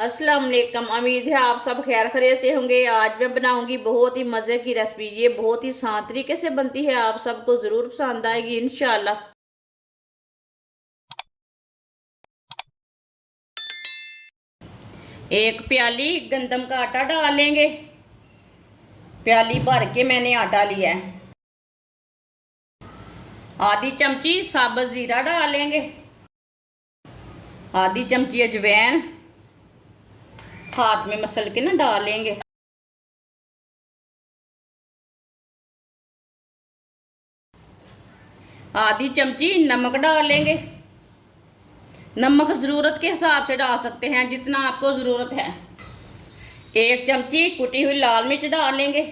अस्सलाम वालेकुम। उम्मीद है आप सब खैर खैरियत से होंगे। आज मैं बनाऊंगी बहुत ही मज़े की रेसिपी। ये बहुत ही आसान तरीके से बनती है, आप सबको ज़रूर पसंद आएगी इंशाल्लाह। एक प्याली गंदम का आटा डाल लेंगे। प्याली भर के मैंने आटा लिया है। आधी चमची साबुत ज़ीरा डाल लेंगे। आधी चमची अजवाइन हाथ में मसल के ना डाल लेंगे। आधी चमची नमक डाल लेंगे। नमक ज़रूरत के हिसाब से डाल सकते हैं, जितना आपको ज़रूरत है। एक चमची कुटी हुई लाल मिर्च डाल लेंगे।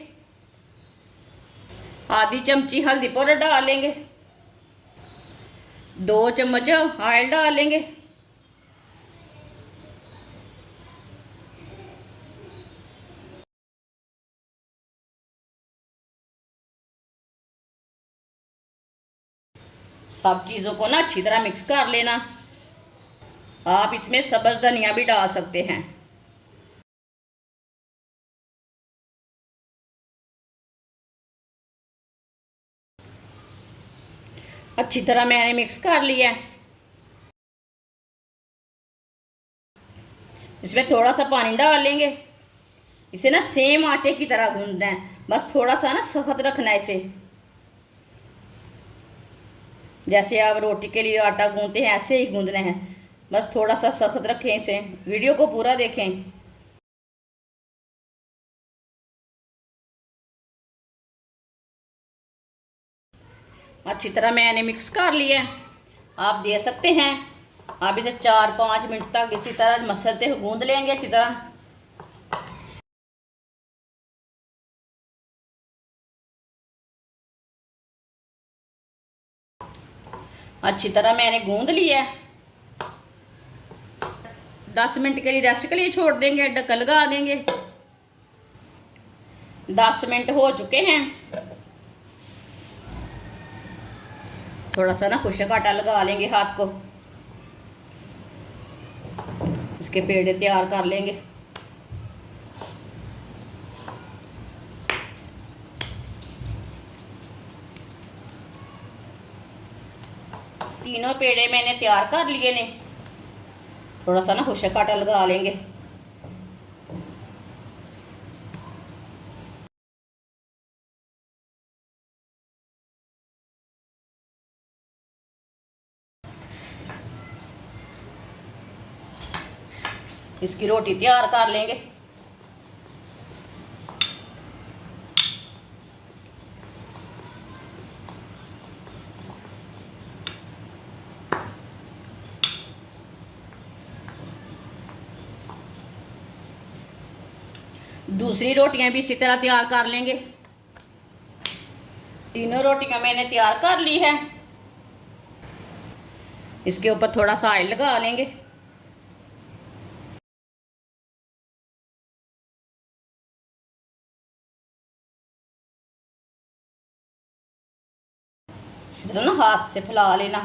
आधी चमची हल्दी पाउडर डाल लेंगे। 2 चम्मच ऑयल डाल लेंगे। सब चीज़ों को ना अच्छी तरह मिक्स कर लेना। आप इसमें सब्ज़ धनिया भी डाल सकते हैं। अच्छी तरह मैंने मिक्स कर लिया है। इसमें थोड़ा सा पानी डाल लेंगे। इसे ना सेम आटे की तरह गूंदना है, बस थोड़ा सा ना सख्त रखना है इसे। जैसे आप रोटी के लिए आटा गूंदते हैं ऐसे ही गूंदना है, बस थोड़ा सा सख्त रखें इसे। वीडियो को पूरा देखें। अच्छी तरह मैंने मिक्स कर लिया है। आप दे सकते हैं। आप इसे 4-5 मिनट तक इसी तरह मसलते हुए गूंद लेंगे अच्छी तरह। अच्छी तरह मैंने गूंद लिया है। 10 मिनट के लिए रेस्ट के लिए छोड़ देंगे, ढक्कन लगा देंगे। 10 मिनट हो चुके हैं। थोड़ा सा ना खुश्क आटा लगा लेंगे हाथ को। इसके पेड़े तैयार कर लेंगे। तीनों पेड़े मैंने तैयार कर लिए ने। थोड़ा सा ना खुश्क आटा लगा लेंगे। इसकी रोटी तैयार कर लेंगे। दूसरी रोटियां भी इसी तरह तैयार कर लेंगे। तीनों रोटियां मैंने तैयार कर ली है। इसके ऊपर थोड़ा सा ऑयल लगा लेंगे। इसी तरह ना हाथ से फैला लेना।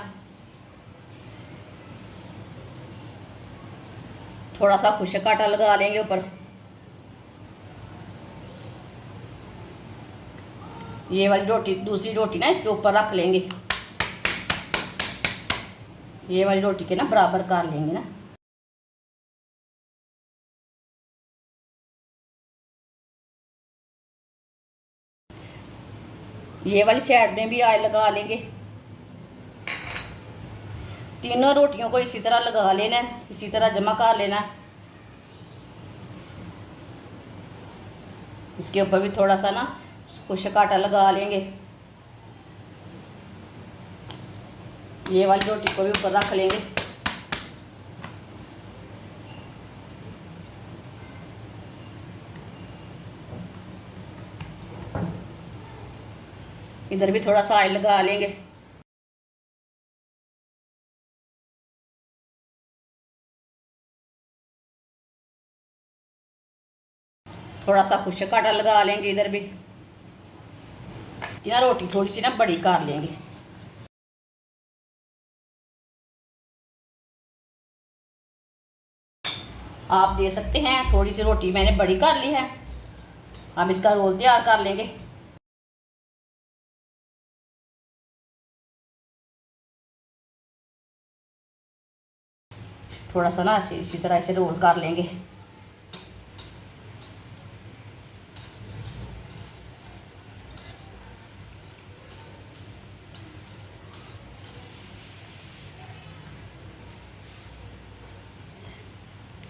थोड़ा सा खुश्क आटा लगा लेंगे ऊपर। ये वाली रोटी, दूसरी रोटी ना इसके ऊपर रख लेंगे। ये वाली रोटी के ना बराबर कर लेंगे ना। ये वाली साइड में भी ऑयल लगा लेंगे। तीनों रोटियों को इसी तरह लगा लेना है, इसी तरह जमा कर लेना है। इसके ऊपर भी थोड़ा सा ना खुश्क आटा लगा लेंगे। ये वाली रोटी को भी ऊपर रख लेंगे। इधर भी थोड़ा सा ऑयल लगा लेंगे। थोड़ा सा खुश्क आटा लगा लेंगे इधर भी। ना रोटी थोड़ी सी ना बड़ी कर लेंगे। आप दे सकते हैं। थोड़ी सी रोटी मैंने बड़ी कर ली है। अब इसका रोल तैयार कर लेंगे। थोड़ा सा ना इसी तरह इसे रोल कर लेंगे।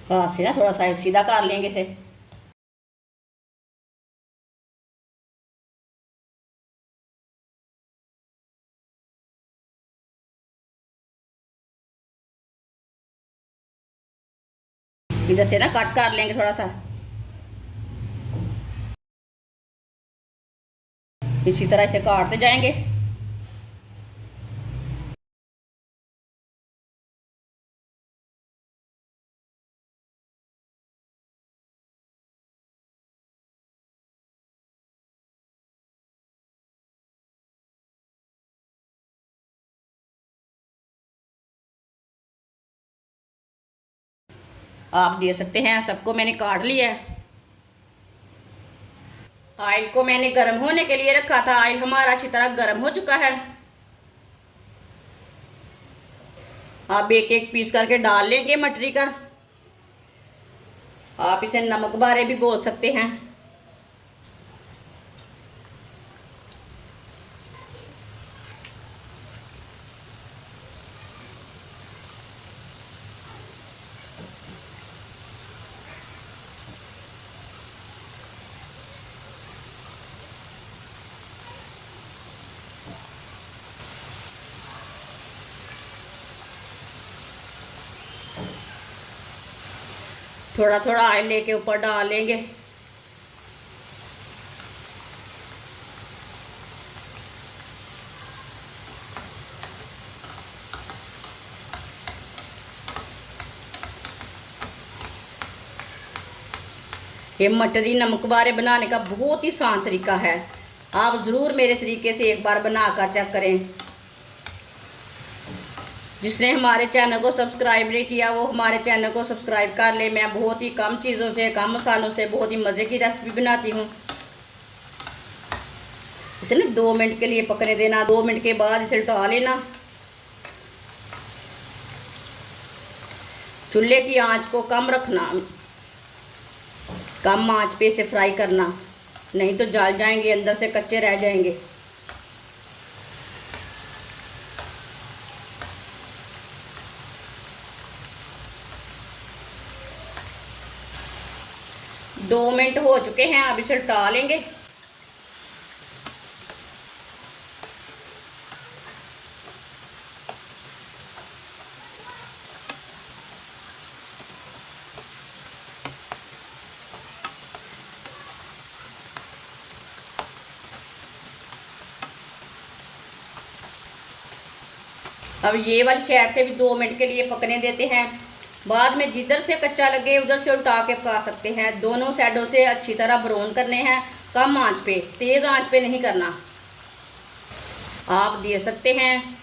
हाथ से ना थोड़ा सा सीधा कर लेंगे इसे। इधर से ना कट कर लेंगे थोड़ा सा, इसी तरह इसे काटते जाएंगे। आप दे सकते हैं। सबको मैंने काट लिया है। ऑयल को मैंने गर्म होने के लिए रखा था। ऑयल हमारा अच्छी तरह गर्म हो चुका है। आप एक एक पीस करके डाल लेंगे मटरी का। आप इसे नमक बारे भी बोल सकते हैं। थोड़ा थोड़ा ऑयल लेके ऊपर डाल लेंगे। ये मटरी नमक बारे बनाने का बहुत ही आसान तरीका है। आप ज़रूर मेरे तरीके से एक बार बना कर चेक करें। जिसने हमारे चैनल को सब्सक्राइब नहीं किया वो हमारे चैनल को सब्सक्राइब कर ले। मैं बहुत ही कम चीज़ों से, कम मसालों से बहुत ही मज़े की रेसिपी बनाती हूँ। इसे ना 2 मिनट के लिए पकने देना। 2 मिनट के बाद इसे उठा लेना। चूल्हे की आंच को कम रखना, कम आंच पे इसे फ्राई करना, नहीं तो जल जाएंगे, अंदर से कच्चे रह जाएंगे। दो मिनट हो चुके हैं। अब इसे उठा लेंगे। अब ये वाली साइड से भी 2 मिनट के लिए पकने देते हैं। बाद में जिधर से कच्चा लगे उधर से उल्टा के पका सकते हैं। दोनों साइडों से अच्छी तरह ब्राउन करने हैं, कम आंच पे, तेज़ आंच पे नहीं करना। आप दे सकते हैं।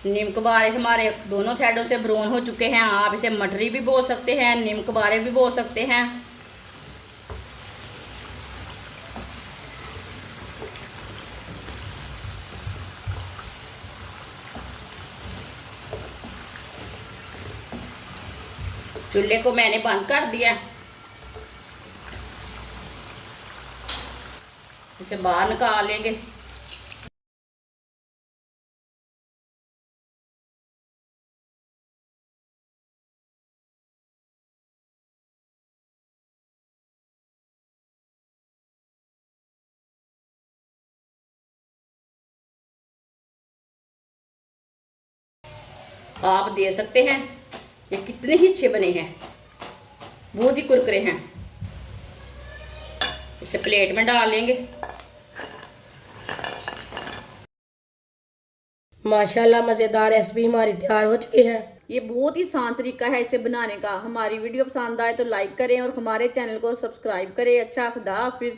नीम कबारे हमारे दोनों साइडों से ब्राउन हो चुके हैं। आप इसे मटरी भी बोल सकते हैं, नीम कबारे भी बोल सकते हैं। चूल्हे को मैंने बंद कर दिया। इसे बाहर निकाल लेंगे। आप दे सकते हैं। ये कितने ही अच्छे बने हैं, बहुत ही कुरकुरे हैं। इसे प्लेट में डाल लेंगे। माशाल्लाह मज़ेदार रेसिपी हमारी तैयार हो चुकी है। ये बहुत ही आसान तरीका है इसे बनाने का। हमारी वीडियो पसंद आए तो लाइक करें और हमारे चैनल को सब्सक्राइब करें। अच्छा, खुदा हाफिज़।